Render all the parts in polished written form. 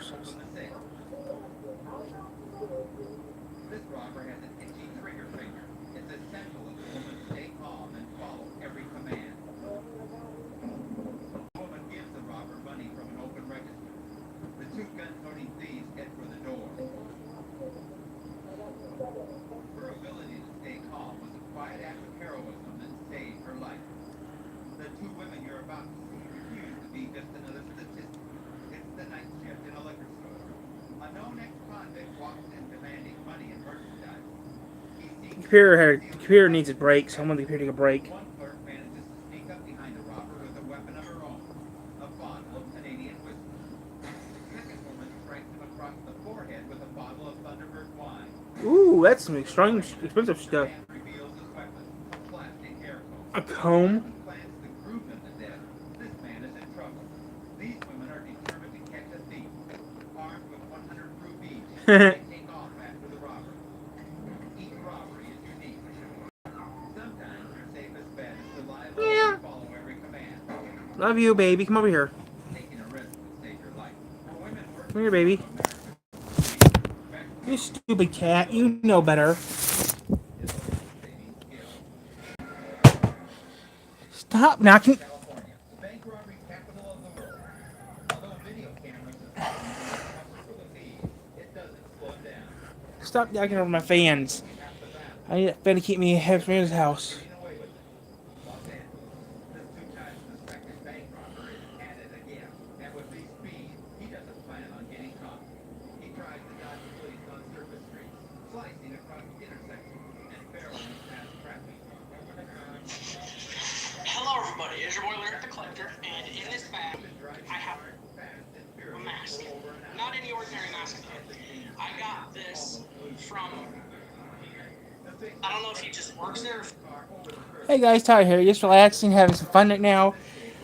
This robber has an itchy trigger finger. It's essential that the woman stay calm and follow every command. The woman gives the robber money from an open register. The two gun-toting thieves head for the door. Her ability to stay calm was a quiet act of heroism that saved her life. The two women you're about to see refuse to be just another statistic. It's the night shift in a liquor store. A known ex-convict walks in demanding money and merchandise. He seeks The computer needs a break, so I'm gonna take a break. one clerk manages to sneak up behind the robber with a weapon of her own, a bottle of Canadian whiskey. The second woman strikes him across the forehead with a bottle of Thunderbird wine. Ooh, that's some extreme, expensive The stuff. man reveals his weapon, a plastic hair A comb. comb. He plans to groom him to death. This man is in trouble. These women are determined to catch a thief. Armed with 100 rupees, they take off after the robber. Each robbery is unique. Sometimes your safest bet is to lie low Yeah. and follow every command. Love you, baby. Come over here. Taking a risk will save your life. For women working Come here, baby. for America, You stupid cat. You know better. is a life-saving skill. Stop knocking. California, the bank robbery capital of the world. Although video cameras have proven to be tougher for the thieves, it doesn't slow down. Stop knocking over my fans. Half the battle, I need a fan to keep me in his house. getting away with it. Los Angeles, this two-time suspected bank robber is at it again. And with these speed, he doesn't plan on getting caught. He tries to dodge police on surface streets, slicing across intersections, and barreling past traffic. Hello, everybody. It's your boy Lyric the Collector, and in this bag, I have Fast and a furious mask. for over an hour. Not any ordinary mask. I got this from. I don't know if he just works there. Hey guys, Tyler here. Just relaxing, having some fun right now.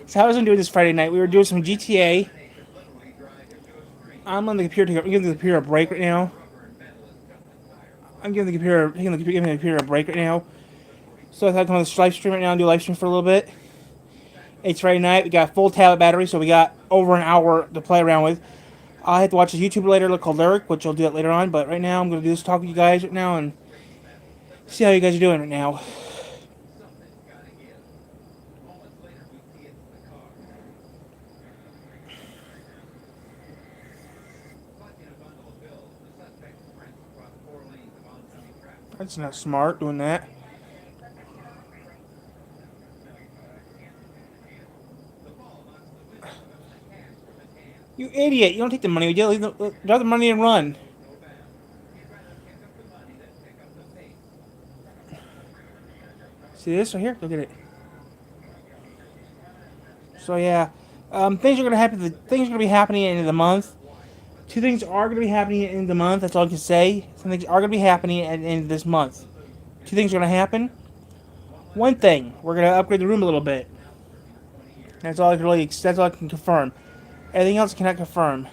So how was I doing this Friday night? We were doing some GTA. I'm on the computer. I'm giving the computer a break right now. I'm giving the computer a break right now. So I thought I'd come on this live stream right now and do a live stream for a little bit. It's Friday night. We got a full tablet battery, so we got over an hour to play around with. I have to watch a YouTube later called Lyric, which I'll do that later on. But right now, I'm going to do this talk with you guys right now and see how you guys are doing right now. Something's gotta give. Moments later, we see it's the car. Clutching a bundle of bills, the suspect sprints across 4 lanes of oncoming traffic. That's not smart doing that. The ball knocks the window out of the cash from his hand. You idiot! You don't take the money. You leave the money and run. No bounds. He'd rather pick up the money than pick up the pace. See this right here? Look at it. So yeah, things are gonna happen. Things are gonna be happening at the end of the month. Two things are gonna be happening at the end of the month. That's all I can say. Some things are gonna be happening at the end of this month. Two things are gonna happen. One thing, we're gonna upgrade the room a little bit. That's all I can really. That's all I can confirm. Everything else I cannot confirm.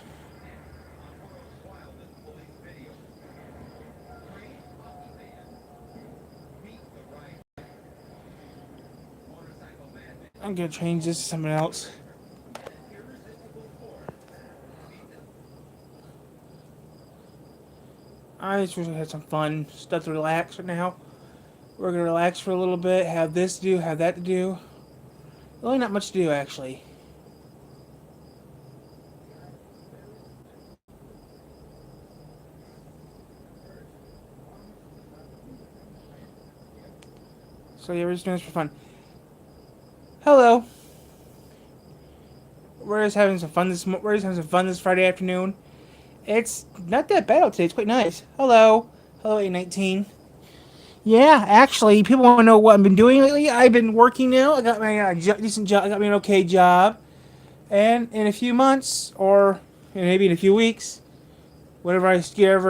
Wildest police video. Three lucky man. Meet the right. Motorcycle madman. I'm gonna change this to something else. And an irresistible force. Meet the I just wish I had some fun stuff to relax right now. We're gonna relax for a little bit. Have this to do. Have that to do. Really, not much to do actually. So yeah, we're just doing this for fun. Hello. We're just having some fun this Friday afternoon. It's not that bad out today. It's quite nice. Hello. Hello, 819. Yeah, actually, people want to know what I've been doing lately. I've been working now. I got my decent job. I got me an okay job. And in a few months, or maybe in a few weeks, whenever I get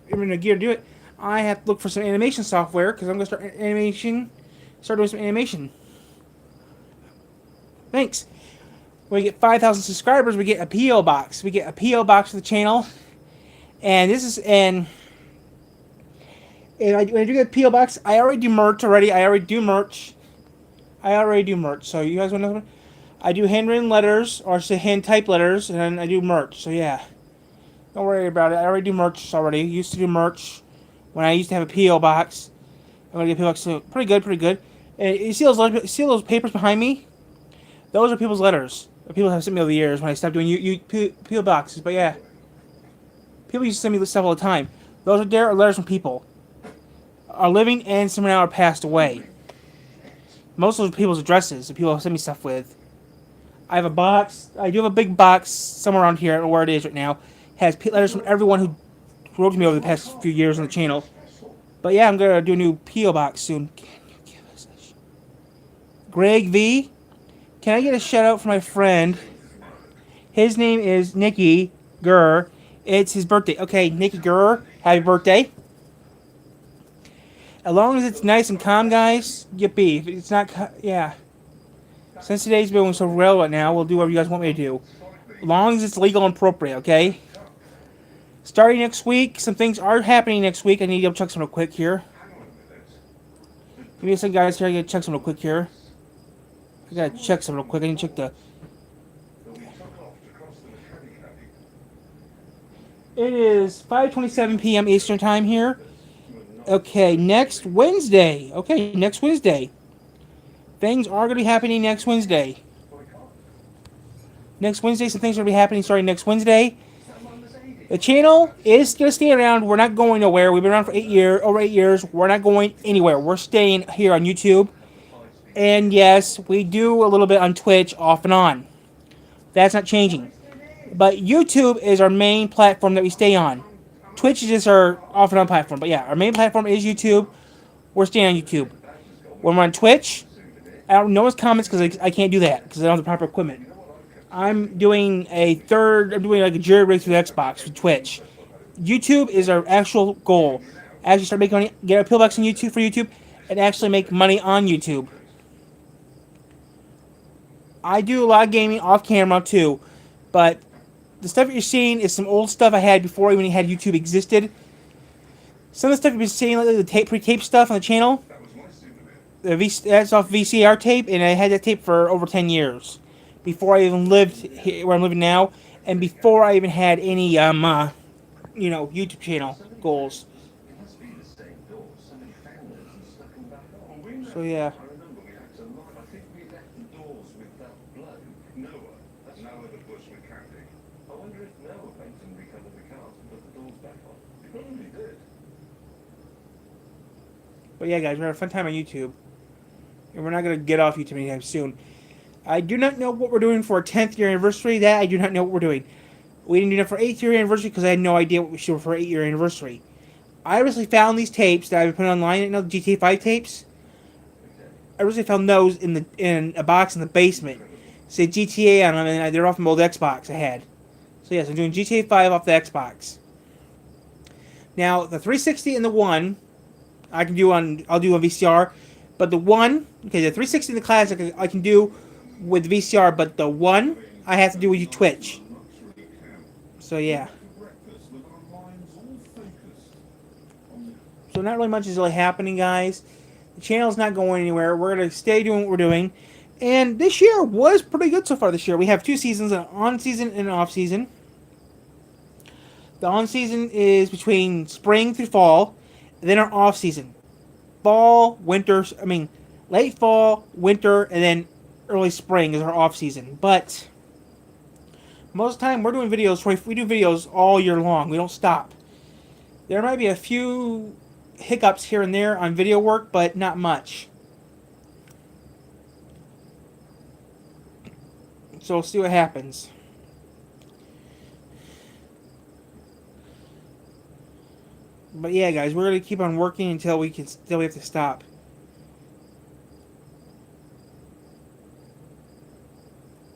in a gear to do it, I have to look for some animation software because I'm going to start doing some animation. Thanks. When we get 5,000 subscribers, we get a P.O. box. We get a P.O. box for the channel. And this is, and when I do get a P.O. box, I already do merch already. I already do merch. So you guys want to know? I do handwritten letters, or say hand typed letters, and then I do merch. So yeah. Don't worry about it. I already do merch already. Used to do merch when I used to have a PO box. I'm gonna get a PO box soon. Pretty good, pretty good. And you see those papers behind me? Those are people's letters. People have sent me over the years when I stopped doing PO boxes. But yeah, people used to send me this stuff all the time. Those are letters from people, are living and some now are passed away. Most of those people's addresses, the people send me stuff with. I have a box. I do have a big box somewhere around here. I don't know where it is right now. Has letters from everyone who wrote to me over the past few years on the channel. But yeah, I'm gonna do a new PO box soon. Can you give us a Greg V? Can I get a shout out for my friend? His name is Nicky Gurr. It's his birthday. Okay, Nicky Gurr, happy birthday. As long as it's nice and calm, guys, yippee. If it's not, yeah. Since today's been so relevant now, we'll do whatever you guys want me to do. As long as it's legal and appropriate, okay? Starting next week, some things are happening next week. I need to double check some real quick here. Give me a second, guys. Here, I gotta check some real quick here. I gotta check some real quick. I need to check the. It is 5:27 p.m. Eastern Time here. Okay, next Wednesday. Okay, next Wednesday. Things are gonna be happening next Wednesday. Next Wednesday, some things are gonna be happening starting next Wednesday. The channel is going to stay around. We're not going nowhere. We've been around for over 8 years. We're not going anywhere. We're staying here on YouTube. And yes, we do a little bit on Twitch off and on. That's not changing. But YouTube is our main platform that we stay on. Twitch is just our off and on platform. But yeah, our main platform is YouTube. We're staying on YouTube. When we're on Twitch, I don't know his comments because I can't do that because I don't have the proper equipment. I'm doing like a jury rig through Xbox with Twitch. YouTube is our actual goal. Actually start making money, get a pillbox on YouTube for YouTube, and actually make money on YouTube. I do a lot of gaming off camera too, but the stuff that you're seeing is some old stuff I had before even had YouTube existed. Some of the stuff you've been seeing, like the pre-tape stuff on the channel, that's off VCR tape, and I had that tape for over 10 years. Before I even lived here, where I'm living now, and before I even had any, YouTube channel goals. So yeah. But yeah, guys, we're having a fun time on YouTube, and we're not gonna get off YouTube anytime soon. I do not know what we're doing for our 10th year anniversary. That I do not know what we're doing. We didn't do that for 8th year anniversary because I had no idea what we should do for 8th year anniversary. I originally found these tapes that I've been putting online. The GTA 5 tapes. I originally found those in a box in the basement. Say GTA on them, and they're off my old Xbox I had. So yes, I'm doing GTA 5 off the Xbox. Now the 360 and the 1, I'll do on VCR, but the 1, okay, the 360 and the classic I can do with VCR, but the 1 I have to do with Twitch. So yeah. So not really much is really happening, guys. The channel's not going anywhere. We're gonna stay doing what we're doing. And this year was pretty good so far this year. We have 2 seasons, an on season and an off season. The on season is between spring through fall, and then our off season. Late fall, winter, and then early spring is our off season. But most of the time we're doing videos. We do videos all year long. We don't stop. There might be a few hiccups here and there on video work, but not much. So we'll see what happens. But yeah, guys, we're gonna keep on working until we have to stop.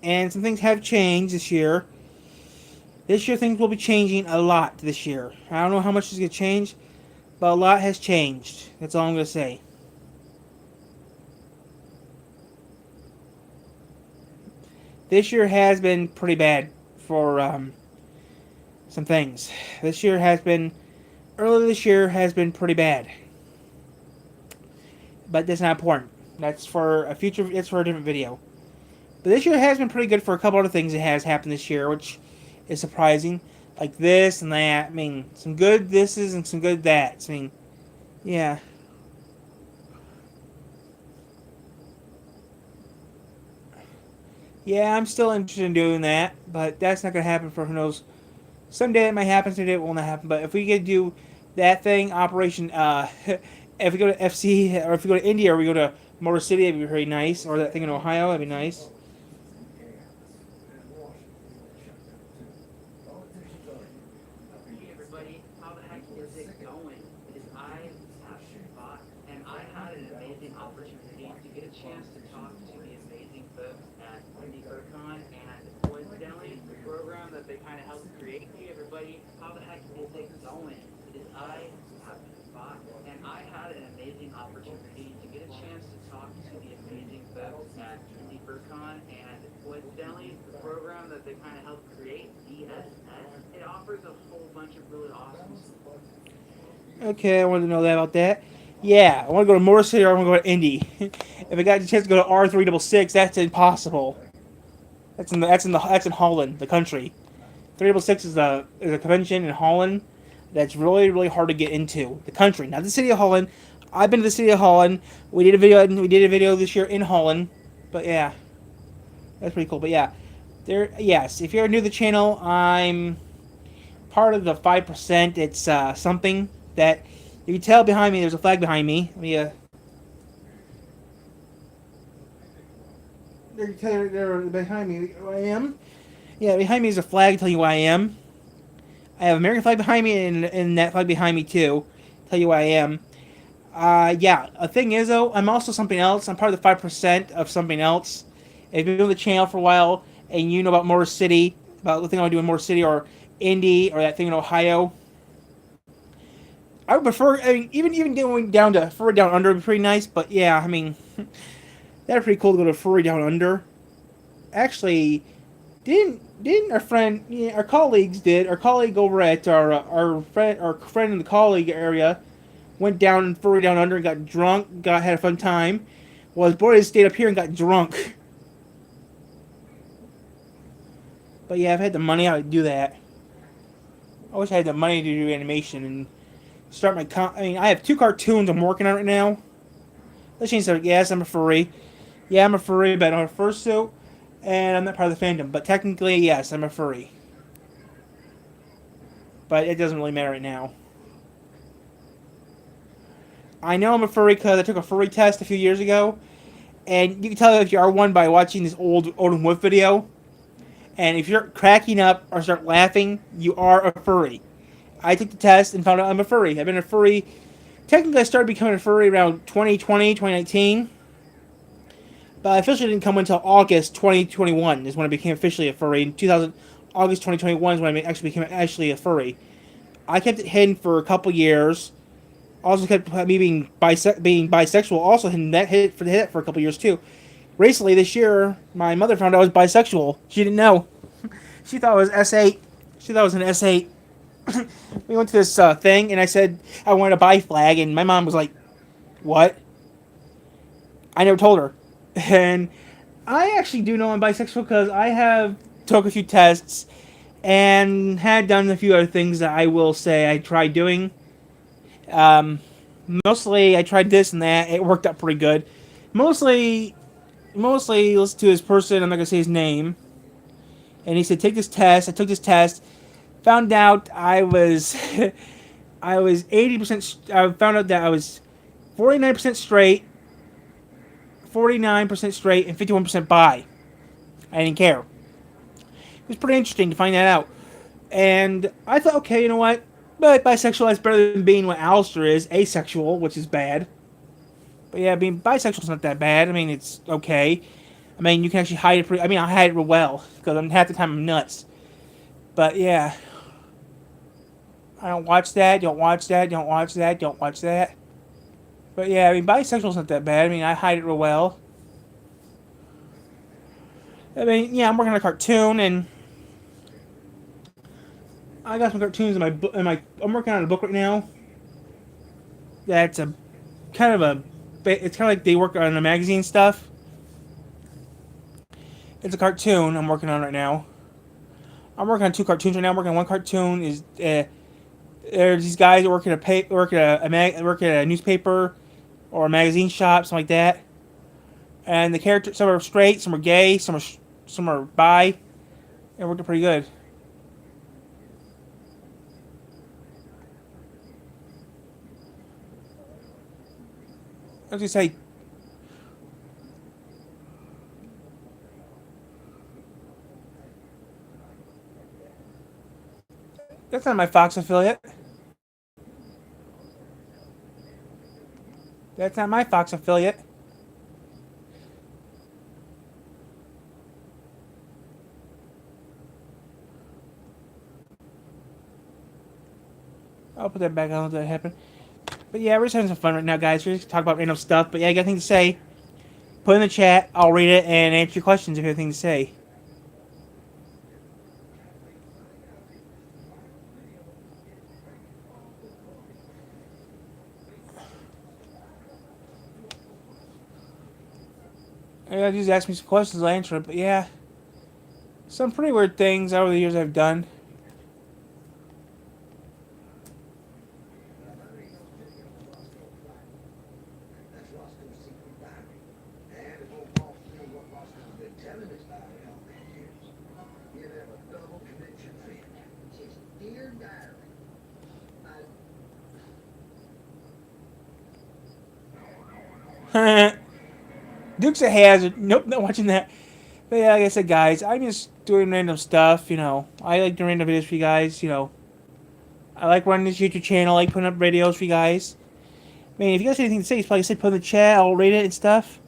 And some things have changed this year. This year things will be changing a lot this year. I don't know how much is going to change, but a lot has changed. That's all I'm going to say. This year has been pretty bad for some things. Earlier this year has been pretty bad. But that's not important. That's for a different video. But this year has been pretty good for a couple other things that has happened this year, which is surprising. like this and that. I mean, some good thises and some good that's. I mean, yeah. Yeah, I'm still interested in doing that, but that's not going to happen for who knows. Someday it might happen, someday it will not happen. But if we could do that thing, Operation, if we go to FC, or if we go to India, or we go to Motor City, that'd be very nice. Or that thing in Ohio, that'd be nice. Hey everybody, how the heck is it going? It is I, Scott, and I had an amazing opportunity to get a chance to talk to the amazing folks at IndieCon, and coincidentally, the program that they kind of helped create. Hey everybody, how the heck is it going? It is I, Scott, and I had an amazing opportunity to get a chance to talk to the amazing folks at IndieCon, and coincidentally, the program that they kind of helped create, DSS, it offers a whole bunch of really awesome support. Okay, I wanted to know that about that. Yeah, I want to go to Motor City or I want to go to Indy. If I got the chance to go to R366, that's impossible. That's in Holland, the country. 366 is a convention in Holland that's really really hard to get into. The country, not the city of Holland. I've been to the city of Holland. We did a video this year in Holland, but yeah, that's pretty cool. But yeah, there. Yes, if you're new to the channel, I'm part of the 5%. It's something that you can tell behind me. There's a flag behind me. Let me they're behind me who I am. Yeah, behind me is a flag telling you who I am. I have an American flag behind me and that flag behind me too. Tell you who I am. Yeah, the thing is though, I'm also something else. I'm part of the 5% of something else. If you've been on the channel for a while and you know about Motor City, about the thing I want to do in Motor City or Indy or that thing in Ohio, I would prefer. I mean, even going down to further down under would be pretty nice. But yeah, I mean, that'd be pretty cool to go to further down under. Actually, didn't our friend, yeah, our colleagues did. Our colleague over at our friend in the colleague area went down further down under and got drunk. Had a fun time. Well, his boys stayed up here and got drunk. But yeah, if I had the money, I would do that. I wish I had the money to do animation and start my. I mean, I have 2 cartoons I'm working on right now. Let's change subject. Yes, I'm a furry. Yeah, I'm a furry, but I don't have a fursuit, and I'm not part of the fandom. But technically, yes, I'm a furry. But it doesn't really matter right now. I know I'm a furry because I took a furry test a few years ago, and you can tell if you are one by watching this old Odin Wolf video. And if you're cracking up or start laughing, you are a furry. I took the test and found out I'm a furry. I've been a furry. Technically, I started becoming a furry around 2020, 2019. But I officially didn't come until August 2021 is when I became officially a furry. In August 2021 is when I actually became a furry. I kept it hidden for a couple years. Also kept me being bisexual. Also hid it for a couple years too. Recently, this year, my mother found out I was bisexual. She didn't know. She thought it was S8. She thought it was an S8. We went to this thing, and I said I wanted a bi flag, and my mom was like, "What?" I never told her. And I actually do know I'm bisexual because I have took a few tests and had done a few other things that I will say I tried doing. Mostly, I tried this and that. It worked out pretty good. Mostly listen to this person. I'm not gonna say his name. And he said, "Take this test." I took this test. Found out I was, I was 80%. I found out that I was 49% straight, 49% straight, and 51% bi. I didn't care. It was pretty interesting to find that out. And I thought, okay, you know what? But bisexual is better than being what Alistair is, asexual, which is bad. But yeah, being bisexual is not that bad. I mean, it's okay. I mean, you can actually hide it pretty... I mean, I hide it real well, because half the time I'm nuts. But yeah. I don't watch that, don't watch that, don't watch that, don't watch that. But yeah, I mean, bisexual is not that bad. I mean, I hide it real well. I mean, yeah, I'm working on a cartoon, and... I got some cartoons in my book. I'm working on a book right now. That's a... kind of a... It's kind of like they work on the magazine stuff. It's a cartoon I'm working on right now. I'm working on 2 cartoons right now. I'm working on one cartoon. Is there's these guys that work at a newspaper or a magazine shop, something like that. And the characters, some are straight, some are gay, some are bi. It worked out pretty good. I was gonna say, that's not my Fox affiliate. That's not my Fox affiliate. I'll put that back on. Let that happen. But yeah, we're just having some fun right now, guys. We're just talking about random stuff. But yeah, you got anything to say? Put it in the chat. I'll read it and answer your questions if you have anything to say. Yeah, just ask me some questions. I'll answer it. But yeah, some pretty weird things over the years I've done. Dukes of Hazzard. Nope, not watching that. But yeah, like I said, guys, I'm just doing random stuff. I like doing random videos for you guys. I like running this YouTube channel. I like putting up videos for you guys. I mean, if you guys have anything to say, like I said, put in the chat. I'll read it and stuff.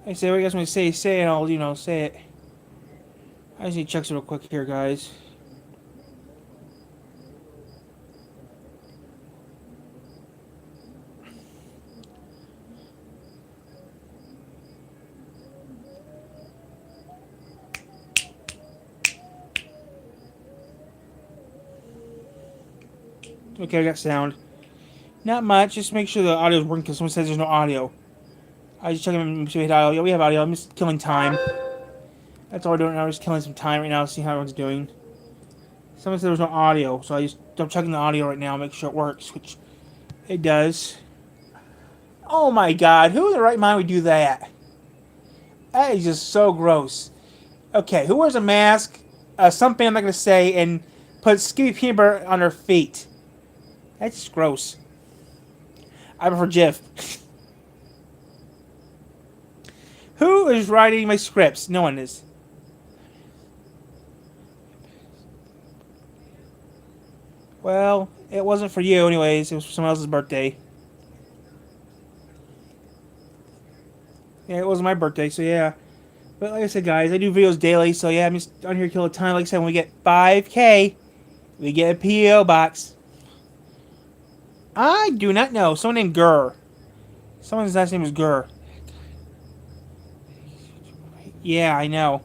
I say what you guys want to say, and I'll, say it. I just need to check some real quick here, guys. Okay, I got sound. Not much. Just make sure the audio is working because someone says there's no audio. I just check if we had audio. Yeah, we have audio. I'm just killing time. That's all we're doing right now. We're just killing some time right now, see how everyone's doing. Someone said there was no audio, so I'm checking the audio right now, make sure it works, which it does. Oh my god, who in the right mind would do that? That is just so gross. Okay, who wears a mask, something I'm not going to say, and puts Skippy peanut butter on their feet? That's just gross. I prefer Jif. Who is writing my scripts? No one is. Well, it wasn't for you anyways. It was for someone else's birthday. Yeah, it wasn't my birthday, so yeah. But like I said, guys, I do videos daily, so yeah, I'm just on here killing time. Like I said, when we get 5K, we get a P.O. box. I do not know. Someone named Gurr. Someone's last name is Gurr. Yeah, I know.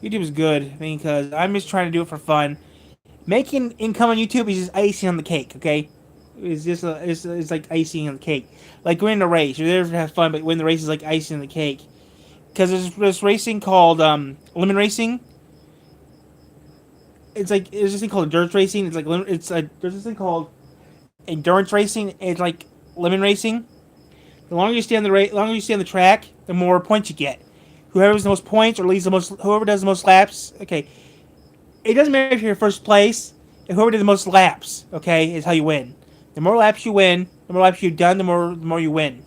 YouTube is good, because I'm just trying to do it for fun. Making income on YouTube is just icing on the cake, okay? It's just it's like icing on the cake. Like winning a race, you're there to have fun, but winning the race is like icing on the cake. Because there's this racing called lemon racing. There's this thing called endurance racing. There's this thing called endurance racing. It's like lemon racing. The longer you stay on the track, the more points you get. Whoever has the most points or leads whoever does the most laps. Okay, it doesn't matter if you're in first place. Whoever did the most laps, okay, is how you win. The more laps you win, the more laps you've done, the more you win.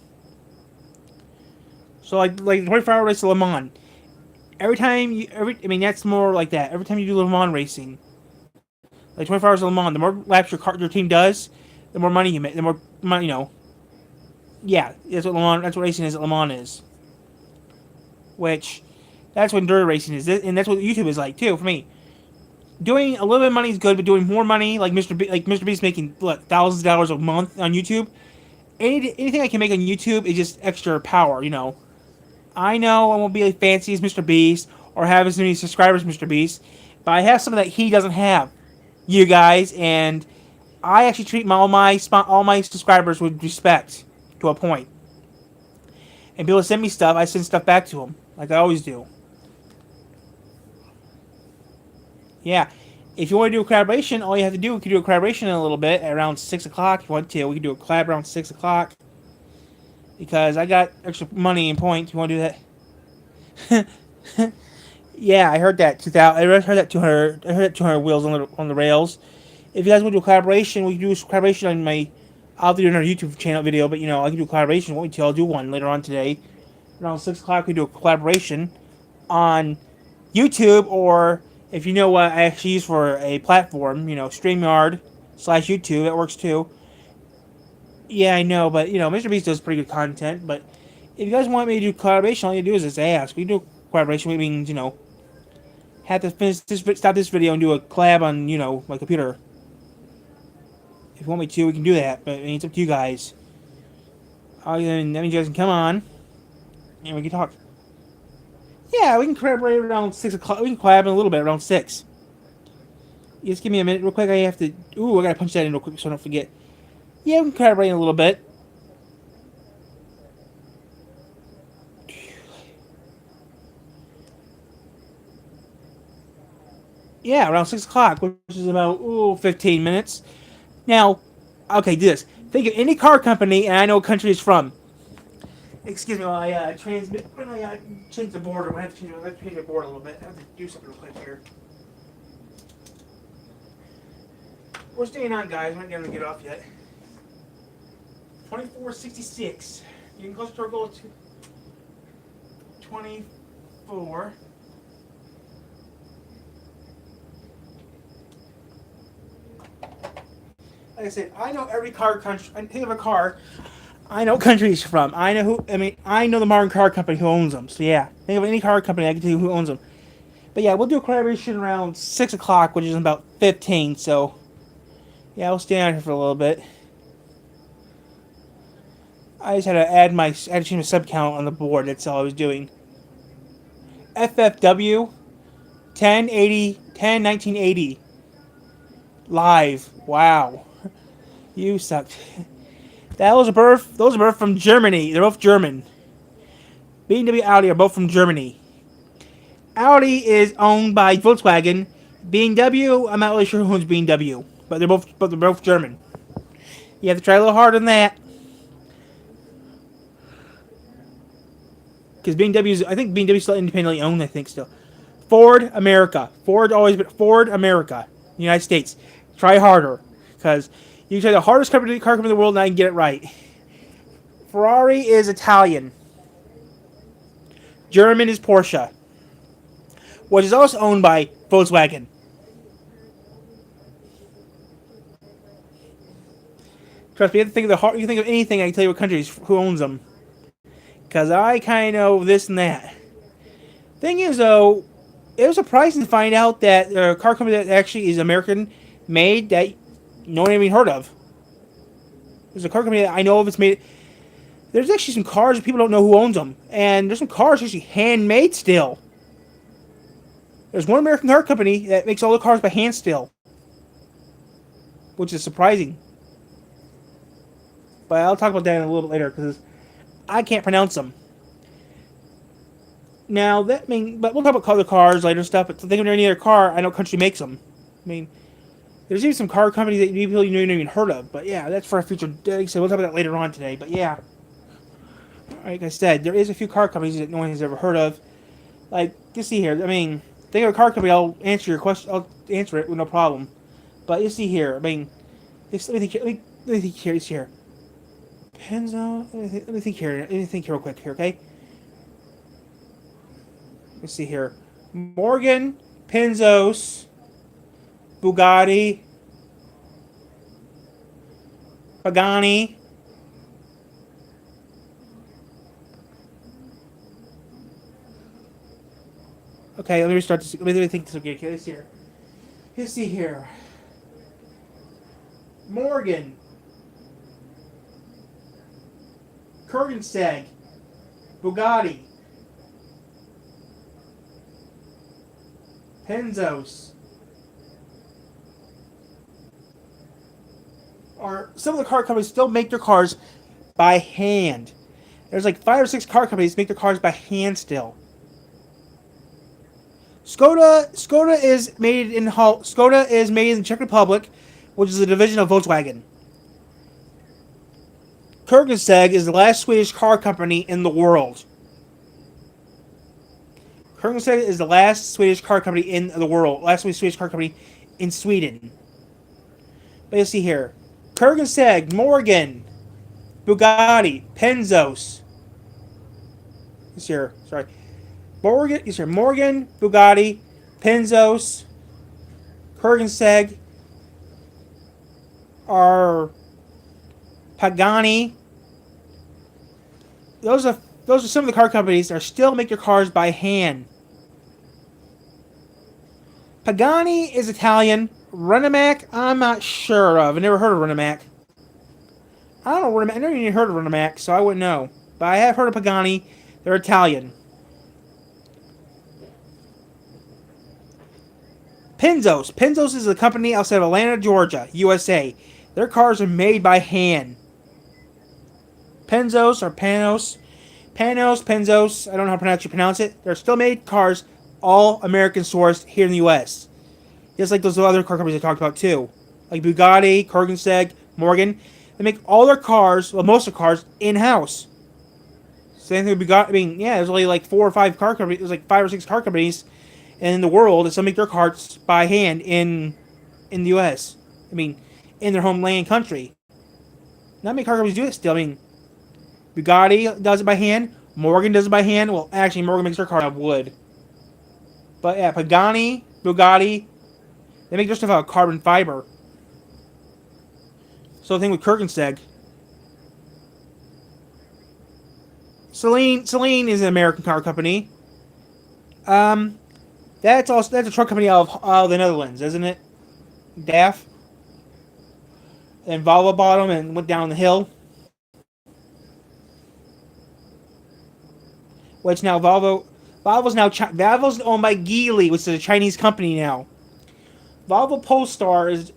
So like the 24-hour race of Le Mans. That's more like that. Every time you do Le Mans racing, like 24 hours of Le Mans, the more laps your team does, the more money you make. The more money, Yeah, that's what Le Mans. That's what racing is. Le Mans is. Which, that's what enduro racing is, and that's what YouTube is like too for me. Doing a little bit of money is good, but doing more money, like Mr. Beast making thousands of dollars a month on YouTube. Anything I can make on YouTube is just extra power, I know I won't be as fancy as Mr. Beast or have as many subscribers as Mr. Beast, but I have something that he doesn't have, you guys, and I actually treat all my subscribers with respect to a point. And people send me stuff, I send stuff back to them, like I always do. Yeah. If you want to do a collaboration, all you have to do, we can do a collaboration in a little bit, at around 6 o'clock if you want to. We can do a collab around 6 o'clock. Because I got extra money and points. You want to do that? Yeah, I heard that. 2000. I heard that 200. I heard that 200 wheels on the rails. If you guys want to do a collaboration, we can do a collaboration on my. I'll do another YouTube channel video, but I can do a collaboration. Wait till I'll do one later on today. Around 6 o'clock, we do a collaboration on YouTube, or if you know what I actually use for a platform, StreamYard/YouTube, that works too. Yeah, I know, but Mr. Beast does pretty good content. But if you guys want me to do collaboration, all you do is just ask. We do collaboration, which means have to stop this video and do a collab on my computer. If you want me to, we can do that. But it's up to you guys. That means you guys can come on and we can talk. Yeah, we can collaborate around 6 o'clock. We can collab in a little bit around 6. Just give me a minute real quick. I have to... Ooh, I gotta punch that in real quick so I don't forget. Yeah, we can collaborate in a little bit. Yeah, around 6 o'clock, which is about, 15 minutes. Now, okay, do this. Think of any car company, and I know what country it's from. Excuse me while I transmit. When I change the board, I have to change the board a little bit. I have to do something real quick here. We're staying on, guys. We're not going to get off yet. 2466. You can close to our goal to 24. Like I said, I know every car country. I think of a car. I know what country it's from. I know I know the modern car company who owns them. So yeah, think of any car company. I can tell you who owns them. But yeah, we'll do a collaboration around 6 o'clock, which is about 15. So yeah, we'll stay on here for a little bit. I just had to change my sub count on the board. That's all I was doing. FFW 1980 live. Wow. You sucked. Those are both from Germany. They're both German. BMW and Audi are both from Germany. Audi is owned by Volkswagen. BMW, I'm not really sure who owns BMW, but they're both German. You have to try a little harder than that. Because I think BMW is still independently owned, I think still. Ford America. Ford America. United States. Try harder. Because you can try the hardest car company in the world and I can get it right. Ferrari is Italian. German is Porsche. Which is also owned by Volkswagen. Trust me, you have to think of you can think of anything, I can tell you what countries, who owns them. Because I kind of know this and that. Thing is, though, it was surprising to find out that a car company that actually is American made that no one even heard of. There's a car company that I know of that's made. There's actually some cars that people don't know who owns them. And there's some cars actually handmade still. There's one American car company that makes all the cars by hand still. Which is surprising. But I'll talk about that in a little bit later because I can't pronounce them. Now, but we'll talk about other cars later and stuff. But to think of any other car, I know country makes them. I mean, there's even some car companies that people you never even heard of. But yeah, that's for a future. Like I said, we'll talk about that later on today. But yeah, like I said, there is a few car companies that no one has ever heard of. Like, you see here. I mean, think of a car company. I'll answer your question. I'll answer it with no problem. But you see here. I mean, let me think here. It's here. Penzo. Let me think here. Let me think here real quick. Here, okay. Let's see here. Morgan, Penzos, Bugatti, Pagani, okay, let me restart this. Let me think this again. Okay, let's see here. Let's see here. Morgan, Kurgensteg, Bugatti, Penzos, are some of the car companies still make their cars by hand. There's like 5 or 6 car companies that make their cars by hand still. Skoda is made in the Czech Republic, which is a division of Volkswagen. Koenigsegg is the last Swedish car company in the world. Koenigsegg is the last Swedish car company in the world. Last Swedish car company in Sweden. But you see here. Koenigsegg, Morgan, Bugatti, Penzos. It's here. Sorry. Morgan, Bugatti, Penzos, Koenigsegg, are Pagani. Those are some of the car companies that still make their cars by hand. Pagani is Italian. Renemac, I'm not sure of. I never heard of Renemac. I don't know Renemac. I never even heard of Renemac, so I wouldn't know. But I have heard of Pagani. They're Italian. Penzos. Penzos is a company outside of Atlanta, Georgia, USA. Their cars are made by hand. Penzos or Penzos. I don't know how you pronounce it. They're still made cars, all American sourced here in the U.S. Just like those other car companies I talked about too. Like Bugatti, Koenigsegg, Morgan. They make all their cars, well most of the cars, in-house. Same thing with Bugatti. I mean, yeah, there's only like 4 or 5 car companies. There's like 5 or 6 car companies in the world that still make their cars by hand in the U.S. I mean, in their homeland country. Not many car companies do it still. I mean, Bugatti does it by hand. Morgan does it by hand. Well, actually, Morgan makes their car out of wood. But yeah, Pagani, Bugatti, they make their stuff out of carbon fiber. So the thing with Koenigsegg. Celine is an American car company. That's a truck company out of the Netherlands, isn't it? DAF. And Volvo bought them and went down the hill. Which now Volvo's owned by Geely, which is a Chinese company now. Volvo Polestar is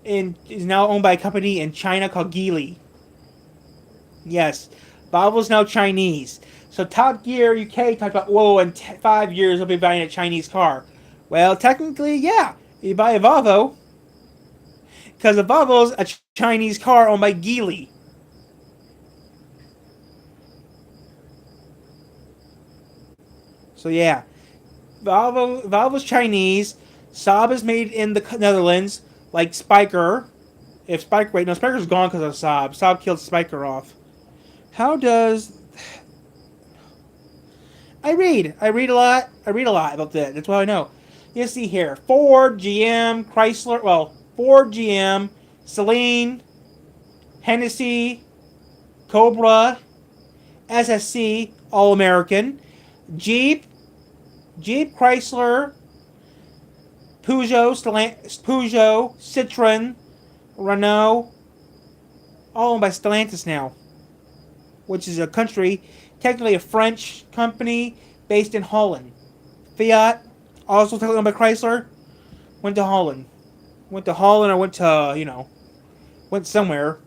now owned by a company in China called Geely. Yes, Volvo's now Chinese. So Top Gear UK talked about, whoa, in 5 years they'll be buying a Chinese car. Well, technically, yeah, you buy a Volvo because a Volvo's a Chinese car owned by Geely. So yeah, Volvo's Chinese. Saab is made in the Netherlands, like Spiker. Spiker's gone because of Saab. Saab killed Spiker off. How does... I read a lot about that. That's what I know. You see here, Ford, GM, Chrysler, Ford, GM, Celine, Hennessy, Cobra, SSC, all American, Jeep, Chrysler, Peugeot, Citroen, Renault, all owned by Stellantis now, which is a country, technically a French company based in Holland. Fiat, also technically owned by Chrysler, went to Holland. Went somewhere.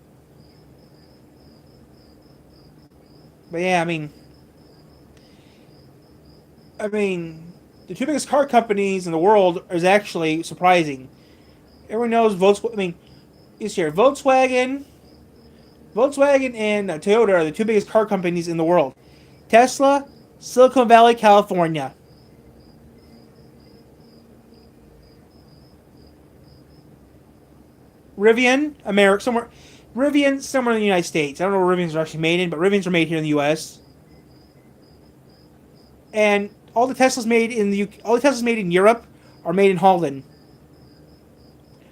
But yeah, I mean, the 2 biggest car companies in the world is actually surprising. Everyone knows Volkswagen and Toyota are the 2 biggest car companies in the world. Tesla, Silicon Valley, California. Rivian, Rivian, somewhere in the United States. I don't know where Rivians are actually made in, but Rivians are made here in the U.S. And all the Teslas made in Europe are made in Holland.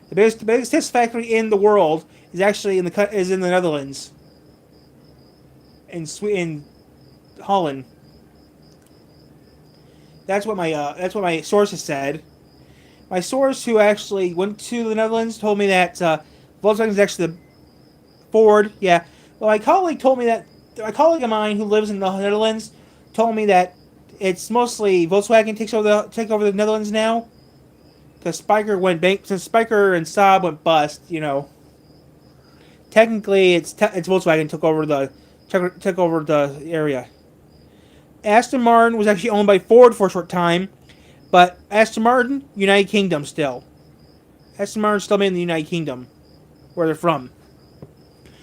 The biggest Tesla factory in the world is actually in the Netherlands. In Holland. That's what my sources said. My source, who actually went to the Netherlands, told me that Volkswagen is actually the Ford. Yeah. Well, my colleague of mine who lives in the Netherlands told me that it's mostly Volkswagen take over the Netherlands now, because Spiker and Saab went bust. technically it's Volkswagen took over the area. Aston Martin was actually owned by Ford for a short time, but Aston Martin, United Kingdom still. Aston Martin's still made in the United Kingdom, where they're from.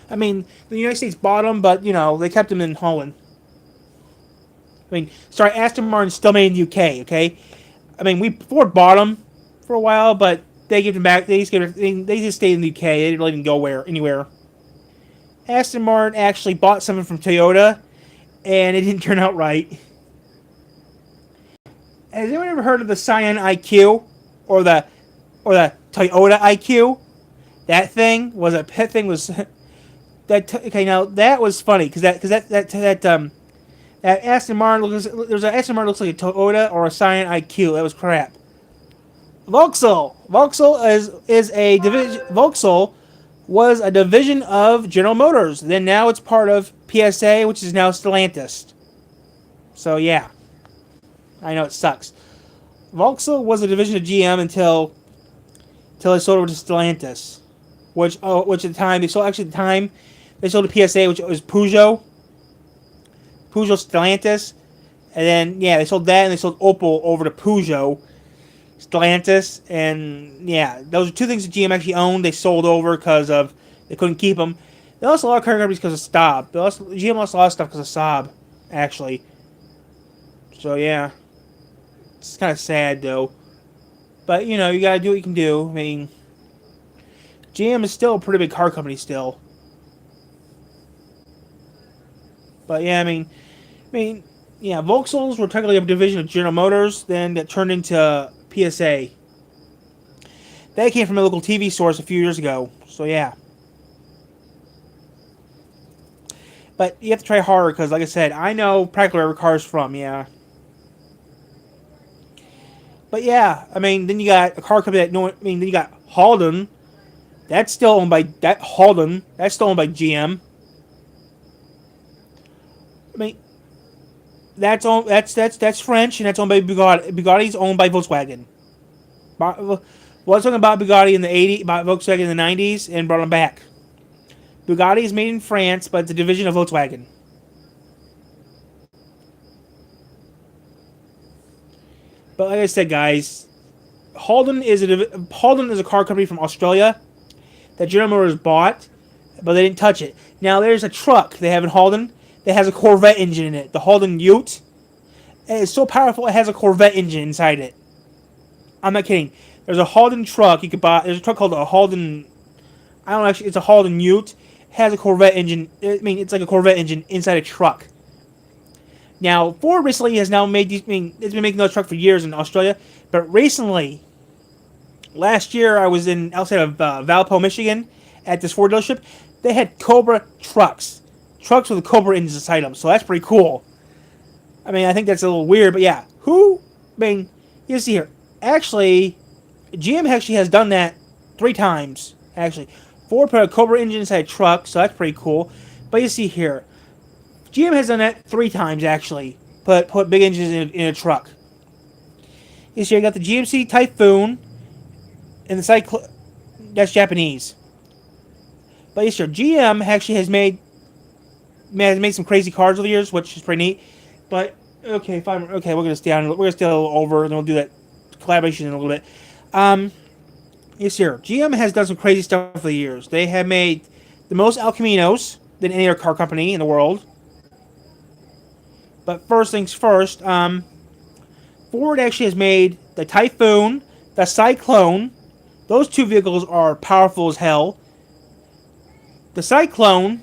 I mean, the United States bought them, but they kept them in Holland. Aston Martin's still made in the UK. Okay, Ford bought them for a while, but they gave them back. They just stayed in the UK. They didn't really even go anywhere. Aston Martin actually bought something from Toyota, and it didn't turn out right. Has anyone ever heard of the Scion IQ or the Toyota IQ? That thing was that was funny because that Aston Martin there's an Aston Martin looks like a Toyota or a Scion IQ. That was crap. Vauxhall was a division of General Motors. Then now it's part of PSA, which is now Stellantis. So yeah, I know it sucks. Vauxhall was a division of GM until they sold over to Stellantis, which at the time they sold to PSA, which was Peugeot Stellantis, and then they sold that and they sold Opel over to Peugeot Stellantis, and those are two things that GM actually owned. They sold over because they couldn't keep them. They lost a lot of car companies because of Saab. GM lost a lot of stuff because of Saab, actually. So yeah, it's kind of sad though. But you gotta do what you can do. GM is still a pretty big car company still. But Vauxhalls were technically a division of General Motors, then that turned into PSA. That came from a local TV source a few years ago. So yeah. But you have to try harder because, like I said, I know practically where cars from. Yeah. But then you got a car company then you got Holden. That's still owned by Holden. That's still owned by GM. That's French, and that's owned by Bugatti. Bugatti's owned by Volkswagen. Was talking about Bugatti in the '80s, about Volkswagen in the '90s, and brought them back. Bugatti is made in France, but it's a division of Volkswagen. But like I said, guys, Holden is a car company from Australia that General Motors bought, but they didn't touch it. Now there's a truck they have in Holden that has a Corvette engine in it. The Holden Ute. And it's so powerful it has a Corvette engine inside it. I'm not kidding. There's a Holden truck you could buy. There's a truck called a Holden. It's a Holden Ute. It has a Corvette engine. It's like a Corvette engine inside a truck. Now, Ford recently has now made these. It's been making those trucks for years in Australia, but recently, last year I was outside of Valpo, Michigan, at this Ford dealership. They had Cobra trucks with the Cobra engines inside them, so that's pretty cool. I think that's a little weird, but yeah, you see here. Actually, GM actually has done that 3 times. Actually, Ford put a Cobra engine inside a truck, so that's pretty cool. But you see here, GM has done that 3 times actually. Put big engines in a truck. You see, I got the GMC Typhoon and the Cyclone. That's Japanese. But you see, GM actually has made some crazy cars over the years, which is pretty neat. But okay, fine. Okay, we're gonna stay a little over, and then we'll do that collaboration in a little bit. Yes, here, GM has done some crazy stuff over the years. They have made the most El Caminos than any other car company in the world. But first things first, Ford actually has made the Typhoon, the Cyclone. Those 2 vehicles are powerful as hell. The Cyclone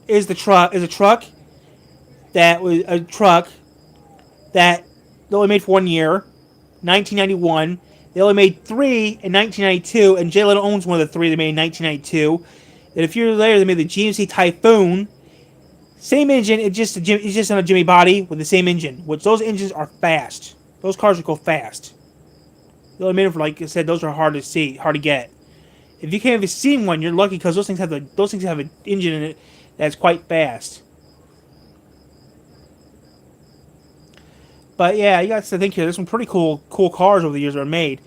is a truck that they only made for 1 year, 1991. They only made 3 in 1992, and Jay Leno owns one of the 3 they made in 1992. Then a few years later, they made the GMC Typhoon. Same engine, it's just on a Jimmy body with the same engine. Which those engines are fast. Those cars will go fast. They only made them for, like I said, those are hard to get. If you can't even see one, you're lucky because those things have an engine in it that's quite fast. But yeah, you got to think here. There's some pretty cool cars over the years that are made.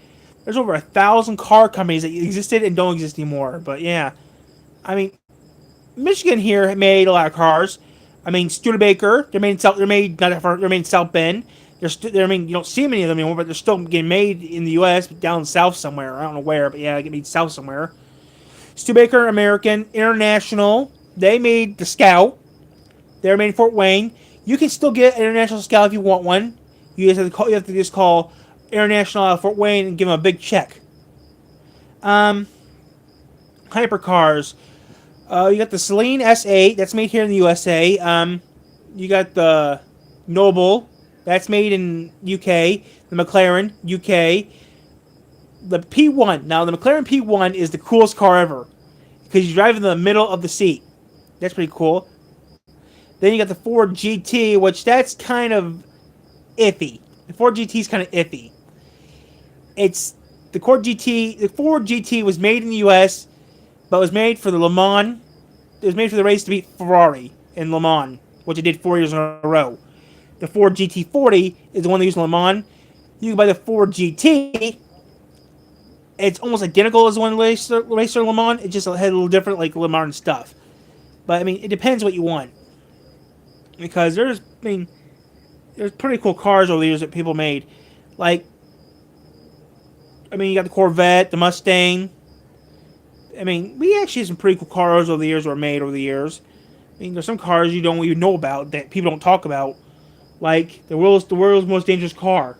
There's over 1,000 car companies that existed and don't exist anymore. But yeah, Michigan here made a lot of cars. I mean, Studebaker, they're made in South, they're made in South Bend. I mean, you don't see many of them anymore, but they're still getting made in the U.S. down south somewhere. I don't know where, but yeah, they get made south somewhere. Studebaker, American, International. They made the Scout. They're made in Fort Wayne. You can still get an International Scout if you want one. You have to just call International out of Fort Wayne and give them a big check. Hypercars. You got the Celine S8. That's made here in the USA. You got the Noble. That's made in UK. The McLaren, UK. The P1. Now, the McLaren P1 is the coolest car ever. Because you drive in the middle of the seat. That's pretty cool. Then you got the Ford GT, which that's kind of iffy. The Ford GT is kind of iffy. It's the Ford GT. The Ford GT was made in the U.S., but was made for the Le Mans. It was made for the race to beat Ferrari in Le Mans, which it did 4 years in a row. The Ford GT40 is the one they use in Le Mans. You can buy the Ford GT. It's almost identical as the one racer Le Mans. It just had a little different, like Le Mans stuff. But I mean, it depends what you want. Because there's pretty cool cars over the years that people made. Like, I mean, you got the Corvette, the Mustang. I mean, we actually have some pretty cool cars over the years that were made over the years. I mean, there's some cars you don't even know about that people don't talk about. Like, the world's most dangerous car.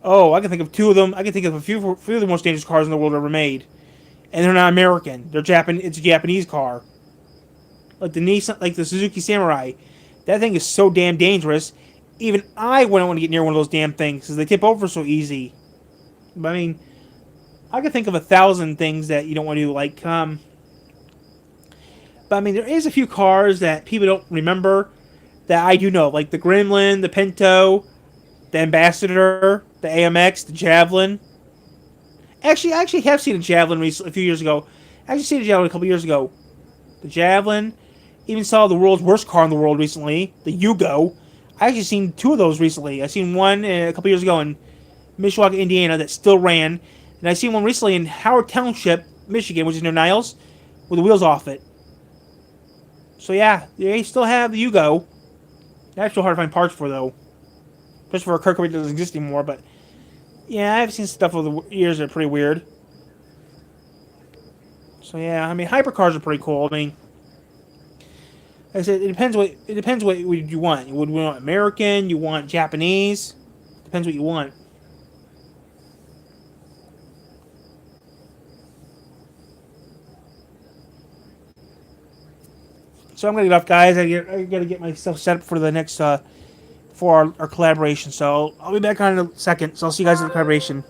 Oh, I can think of two of them. I can think of a few of the most dangerous cars in the world ever made. And they're not American. It's a Japanese car. Like the Suzuki Samurai. That thing is so damn dangerous. Even I wouldn't want to get near one of those damn things because they tip over so easy. But I mean, I can think of 1,000 things that you don't want to do. Like, but I mean, there is a few cars that people don't remember that I do know. Like the Gremlin, the Pinto, the Ambassador, the AMX, the Javelin. Actually, I have seen a Javelin a few years ago. I actually seen a Javelin a couple years ago. The Javelin. Even saw the world's worst car in the world recently, the Yugo. I actually seen two of those recently. I seen one a couple years ago in Mishawaka, Indiana, that still ran, and I seen one recently in Howard Township, Michigan, which is near Niles, with the wheels off it. So yeah, they still have the Yugo. That's still hard to find parts for though, especially for a car that doesn't exist anymore. But yeah, I've seen stuff over the years that are pretty weird. So yeah, I mean, hypercars are pretty cool. I mean, like I said, it depends what you want. You would want American, you want Japanese. Depends what you want. So I'm gonna get off, guys. I gotta get myself set up for the next for our collaboration. So I'll be back on in a second. So I'll see you guys in the collaboration.